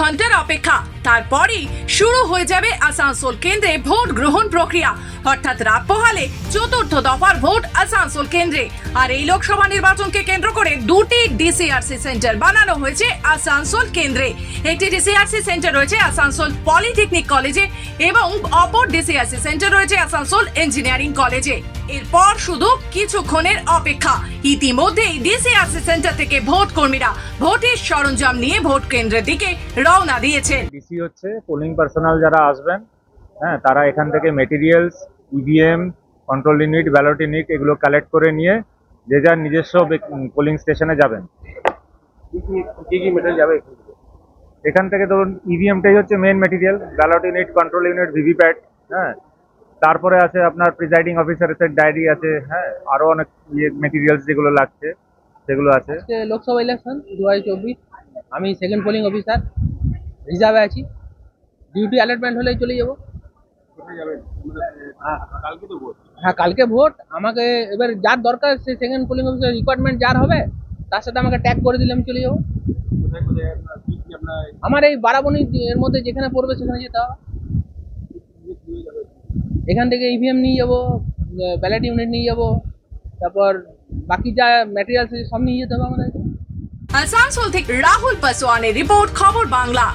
ঘন্টার অপেক্ষা, তারপরেই শুরু হয়ে যাবে আসানসোল কেন্দ্রে ভোট গ্রহণ প্রক্রিয়া। অর্থাৎ রাত পোহালে চতুর্থ দফার ভোট আসানসোল কেন্দ্রে। আর এই লোকসভা নির্বাচনকে কেন্দ্র করে দুটি ডিসিআরসি সেন্টার বানানো হয়েছে আসানসোল কেন্দ্রে। একটি ডিসিআরসি সেন্টার রয়েছে আসানসোল পলিটেকনিক কলেজে এবং অপর ডিসিআরসি সেন্টার রয়েছে আসানসোল ইঞ্জিনিয়ারিং কলেজে। এরপর শুধু কিছুক্ষণের অপেক্ষা। ইতিমধ্যেই ডিসিআরসি সেন্টার থেকে ভোট কর্মীরা ভোটের সরঞ্জাম নিয়ে ভোট কেন্দ্রের দিকে রওনা দিয়েছেন। ডিসি হচ্ছে পোলিং পার্সোনাল যারা আসবেন, হ্যাঁ, তারা এখান থেকে materials, EVM, control unit, ballot unit এগুলো কালেক্ট করে নিয়ে যে যার নিজস্ব পোলিং স্টেশনে যাবেন। কি কি মেটেরিয়াল যাবে এখান থেকে ধরুন ইভিএমটাই হচ্ছে main material, ballot unit, control unit, VVPAT, হ্যাঁ, তারপরে আছে আপনার প্রিজাইডিং অফিসারের ডায়েরি আছে, হ্যাঁ, আরো অনেক মেটেরিয়ালস যেগুলো লাগছে সেগুলো আছে। আজকে লোকসভা ইলেকশন 2024, আমি সেকেন্ড পোলিং অফিসার রিজার্ভে আছি। ডিউটি অ্যালটমেন্ট হলেই চলে যাব। কোথায় যাবেন? কালকে তো ভোট। হ্যাঁ, কালকে ভোট। আমাকে এবার যার দরকার সে সেকেন্ড পোলিং অফিসার রিকোয়ারমেন্ট যার হবে তার সাথে আমাকে ট্যাগ করে দিলে আমি চলে যাবো। কোথায় কোথায় আপনার কি কি আপনার আমার এই বারাবণী এর মধ্যে যেখানে পড়বে সেখানে যেতে হবে। এখান থেকে ইভিএম নিয়ে যাবো, ব্যালট ইউনিট নিয়ে যাবো, তারপর বাকি যা ম্যাটেরিয়ালস সব নিয়ে যেতে হবে আমাদের। আসানসোল থেকে রাহুল পাসওয়ানের রিপোর্ট, খবর বাংলা।